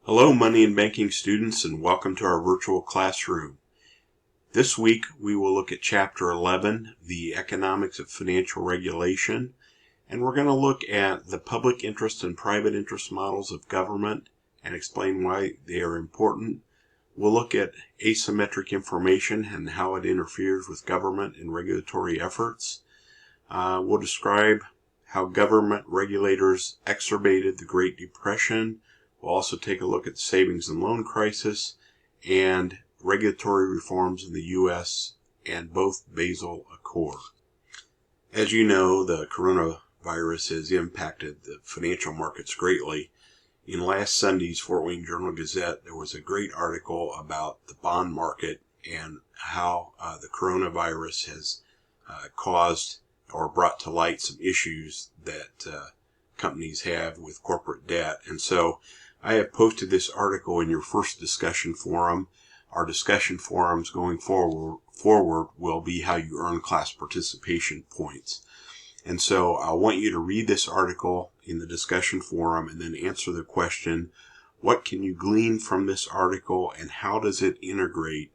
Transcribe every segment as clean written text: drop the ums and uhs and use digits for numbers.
Hello, money and banking students, and welcome to our virtual classroom. This week, we will look at Chapter 11, the Economics of Financial Regulation, and we're going to look at the public interest and private interest models of government and explain why they are important. We'll look at asymmetric information and how it interferes with government and regulatory efforts. We'll describe how government regulators exacerbated the Great Depression. We'll also take a look at the savings and loan crisis and regulatory reforms in the U.S. and both Basel Accord. As you know, the coronavirus has impacted the financial markets greatly. In last Sunday's Fort Wayne Journal-Gazette, there was a great article about the bond market and how the coronavirus has caused or brought to light some issues that companies have with corporate debt. And so I have posted this article in your first discussion forum. Our discussion forums going forward will be how you earn class participation points. And so I want you to read this article in the discussion forum and then answer the question, what can you glean from this article and how does it integrate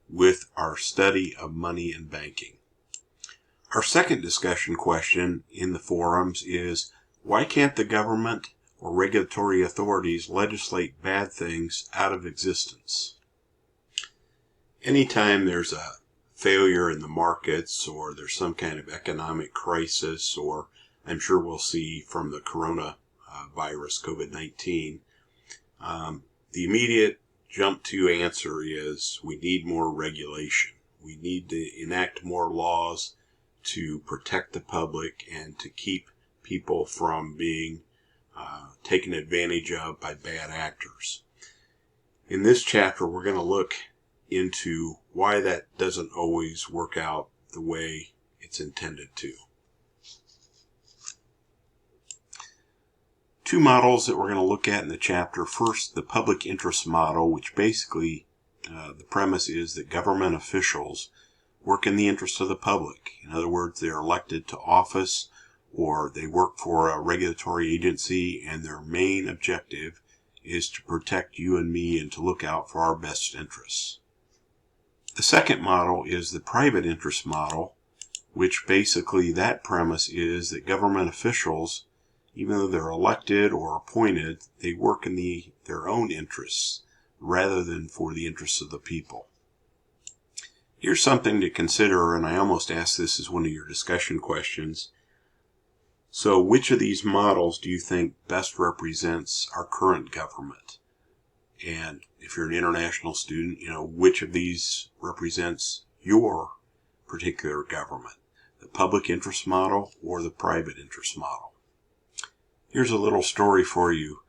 with our study of money and banking? Our second discussion question in the forums is, why can't the government or regulatory authorities legislate bad things out of existence? Anytime there's a failure in the markets or there's some kind of economic crisis, or I'm sure we'll see from the coronavirus, COVID-19, the immediate jump to answer is we need more regulation. We need to enact more laws to protect the public and to keep people from being taken advantage of by bad actors. In this chapter, we're going to look into why that doesn't always work out the way it's intended to. Two models that we're going to look at in the chapter. First, the public interest model, which basically the premise is that government officials work in the interest of the public. In other words, they're elected to office or they work for a regulatory agency, and their main objective is to protect you and me and to look out for our best interests. The second model is the private interest model, which basically that premise is that government officials, even though they're elected or appointed, they work in their own interests rather than for the interests of the people. Here's something to consider, and I almost asked this as one of your discussion questions. So which of these models do you think best represents our current government? And if you're an international student, which of these represents your particular government? The public interest model or the private interest model? Here's a little story for you.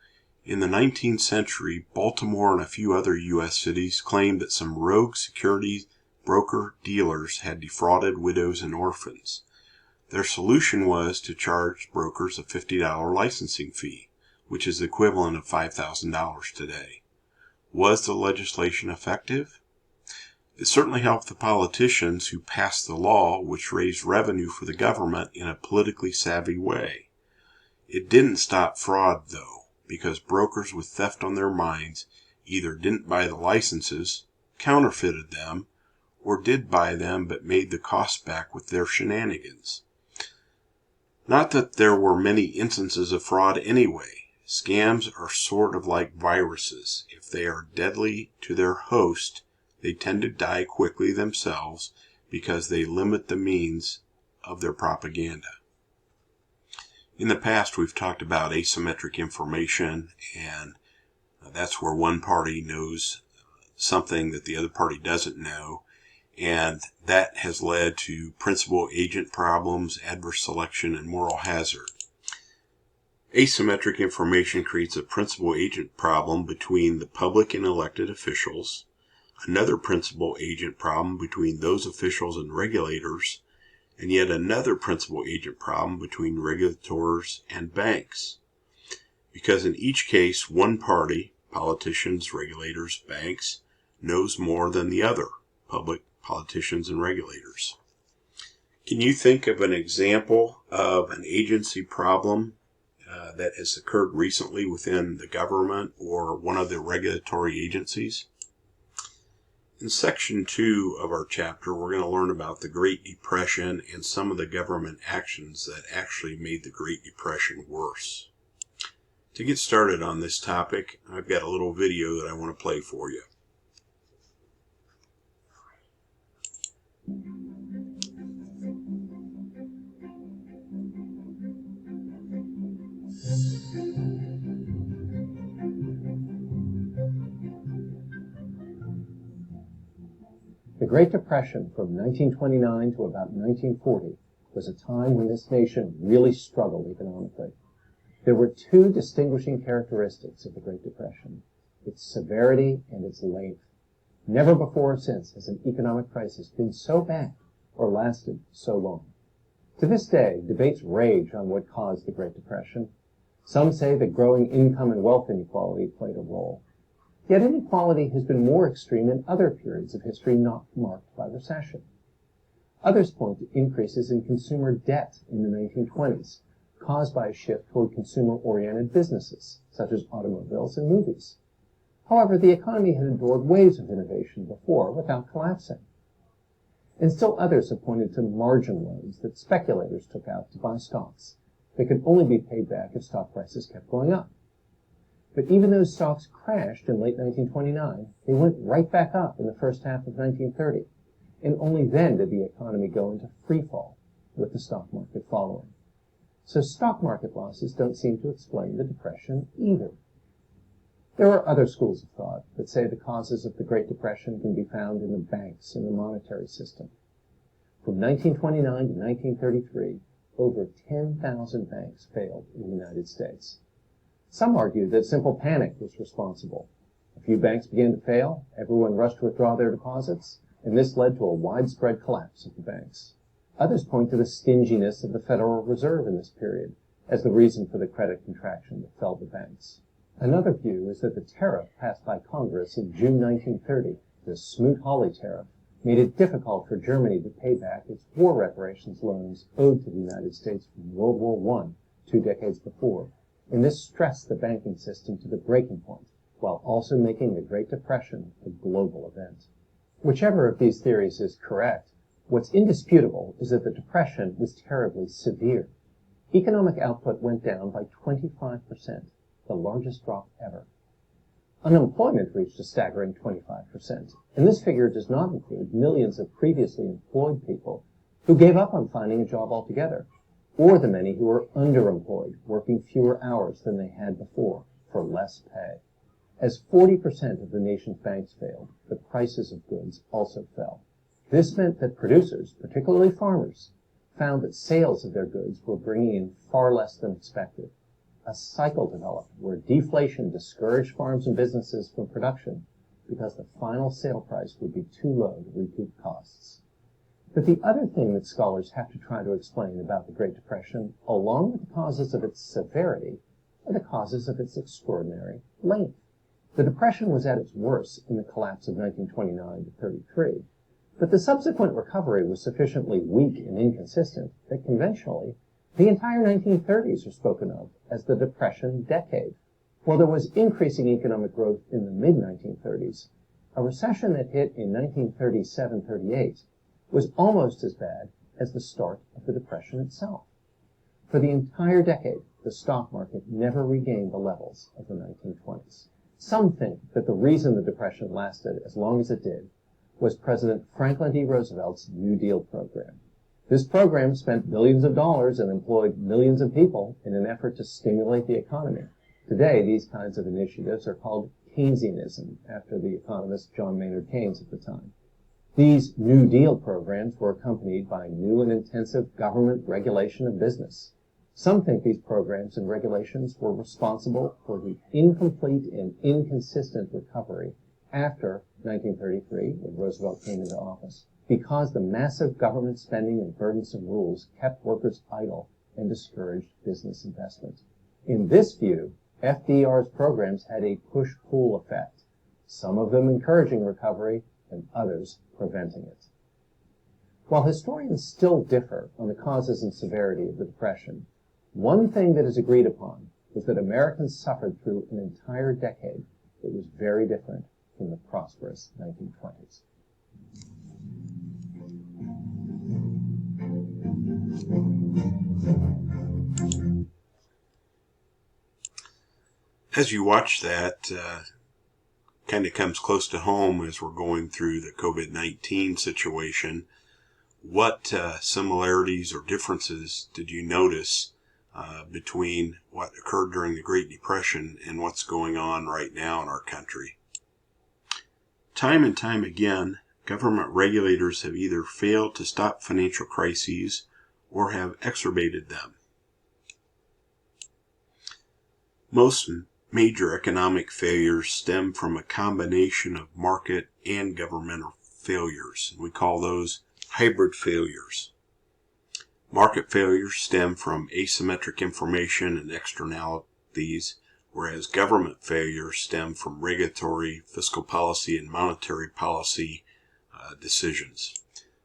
In the 19th century, Baltimore and a few other U.S. cities claimed that some rogue securities broker-dealers had defrauded widows and orphans. Their solution was to charge brokers a $50 licensing fee, which is the equivalent of $5,000 today. Was the legislation effective? It certainly helped the politicians who passed the law, which raised revenue for the government in a politically savvy way. It didn't stop fraud, though, because brokers with theft on their minds either didn't buy the licenses, counterfeited them, or did buy them but made the cost back with their shenanigans. Not that there were many instances of fraud anyway. Scams are sort of like viruses. If they are deadly to their host, they tend to die quickly themselves because they limit the means of their propaganda. In the past, we've talked about asymmetric information, and that's where one party knows something that the other party doesn't know. And that has led to principal-agent problems, adverse selection, and moral hazard. Asymmetric information creates a principal-agent problem between the public and elected officials, another principal-agent problem between those officials and regulators, and yet another principal-agent problem between regulators and banks. Because in each case, one party, politicians, regulators, banks, knows more than the other, public, politicians, and regulators. Can you think of an example of an agency problem that has occurred recently within the government or one of the regulatory agencies? In section 2 of our chapter, we're going to learn about the Great Depression and some of the government actions that actually made the Great Depression worse. To get started on this topic, I've got a little video that I want to play for you. The Great Depression from 1929 to about 1940 was a time when this nation really struggled economically. There were two distinguishing characteristics of the Great Depression: its severity and its length. Never before or since has an economic crisis been so bad or lasted so long. To this day, debates rage on what caused the Great Depression. Some say that growing income and wealth inequality played a role. Yet inequality has been more extreme in other periods of history not marked by recession. Others point to increases in consumer debt in the 1920s, caused by a shift toward consumer-oriented businesses, such as automobiles and movies. However, the economy had endured waves of innovation before without collapsing. And still others have pointed to margin loans that speculators took out to buy stocks. They could only be paid back if stock prices kept going up. But even though stocks crashed in late 1929, they went right back up in the first half of 1930, and only then did the economy go into free fall, with the stock market following. So stock market losses don't seem to explain the Depression either. There are other schools of thought that say the causes of the Great Depression can be found in the banks and the monetary system. From 1929 to 1933, over 10,000 banks failed in the United States. Some argue that simple panic was responsible. A few banks began to fail, everyone rushed to withdraw their deposits, and this led to a widespread collapse of the banks. Others point to the stinginess of the Federal Reserve in this period as the reason for the credit contraction that felled the banks. Another view is that the tariff passed by Congress in June 1930, the Smoot-Hawley tariff, made it difficult for Germany to pay back its war reparations loans owed to the United States from World War I, 2 decades before, and this stressed the banking system to the breaking point, while also making the Great Depression a global event. Whichever of these theories is correct, what's indisputable is that the Depression was terribly severe. Economic output went down by 25%, the largest drop ever. Unemployment reached a staggering 25%, and this figure does not include millions of previously employed people who gave up on finding a job altogether, or the many who were underemployed, working fewer hours than they had before for less pay. As 40% of the nation's banks failed, the prices of goods also fell. This meant that producers, particularly farmers, found that sales of their goods were bringing in far less than expected. A cycle developed where deflation discouraged farms and businesses from production because the final sale price would be too low to recoup costs. But the other thing that scholars have to try to explain about the Great Depression, along with the causes of its severity, are the causes of its extraordinary length. The Depression was at its worst in the collapse of 1929 to 33, but the subsequent recovery was sufficiently weak and inconsistent that conventionally the entire 1930s are spoken of as the Depression decade. While there was increasing economic growth in the mid-1930s, a recession that hit in 1937-38 was almost as bad as the start of the Depression itself. For the entire decade, the stock market never regained the levels of the 1920s. Some think that the reason the Depression lasted as long as it did was President Franklin D. Roosevelt's New Deal program. This program spent billions of dollars and employed millions of people in an effort to stimulate the economy. Today, these kinds of initiatives are called Keynesianism, after the economist John Maynard Keynes at the time. These New Deal programs were accompanied by new and intensive government regulation of business. Some think these programs and regulations were responsible for the incomplete and inconsistent recovery after 1933, when Roosevelt came into office, because the massive government spending and burdensome rules kept workers idle and discouraged business investment. In this view, FDR's programs had a push-pull effect, some of them encouraging recovery and others preventing it. While historians still differ on the causes and severity of the Depression, One thing that is agreed upon was that Americans suffered through an entire decade that was very different from the prosperous 1920s. As you watch that, kind of comes close to home as we're going through the COVID-19 situation. What similarities or differences did you notice between what occurred during the Great Depression and what's going on right now in our country? Time and time again, government regulators have either failed to stop financial crises or have exacerbated them. Most major economic failures stem from a combination of market and governmental failures. We call those hybrid failures. Market failures stem from asymmetric information and externalities, whereas government failures stem from regulatory, fiscal policy, and monetary policy decisions.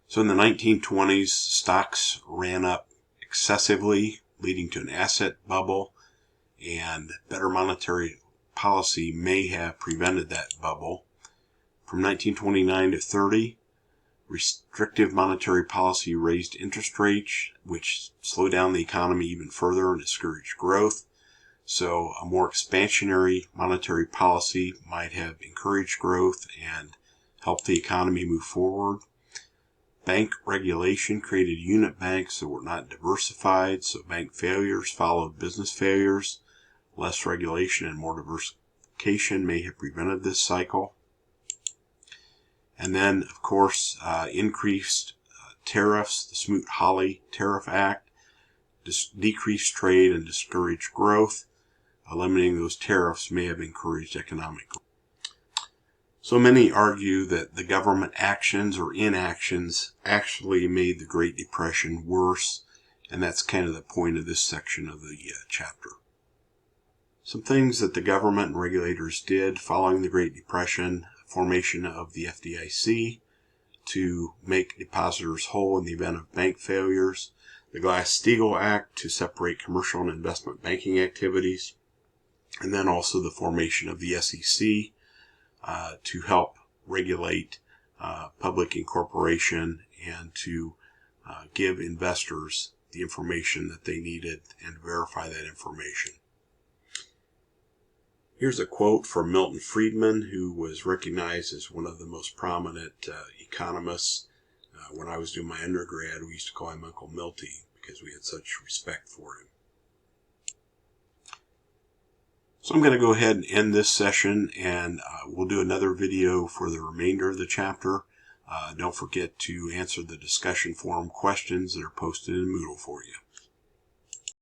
So in the 1920s, stocks ran up excessively, leading to an asset bubble, and better monetary policy may have prevented that bubble. From 1929 to 30, restrictive monetary policy raised interest rates, which slowed down the economy even further and discouraged growth. So a more expansionary monetary policy might have encouraged growth and helped the economy move forward. Bank regulation created unit banks that were not diversified, so bank failures followed business failures. Less regulation and more diversification may have prevented this cycle. And then, of course, increased tariffs, the Smoot-Hawley Tariff Act, decreased trade and discouraged growth. Eliminating those tariffs may have encouraged economic growth. So many argue that the government actions or inactions actually made the Great Depression worse, and that's kind of the point of this section of the chapter. Some things that the government and regulators did following the Great Depression: formation of the FDIC to make depositors whole in the event of bank failures, the Glass-Steagall Act to separate commercial and investment banking activities, and then also the formation of the SEC to help regulate public incorporation and to give investors the information that they needed and verify that information. Here's a quote from Milton Friedman, who was recognized as one of the most prominent economists. When I was doing my undergrad, we used to call him Uncle Milty because we had such respect for him. So I'm going to go ahead and end this session, and we'll do another video for the remainder of the chapter. Don't forget to answer the discussion forum questions that are posted in Moodle for you.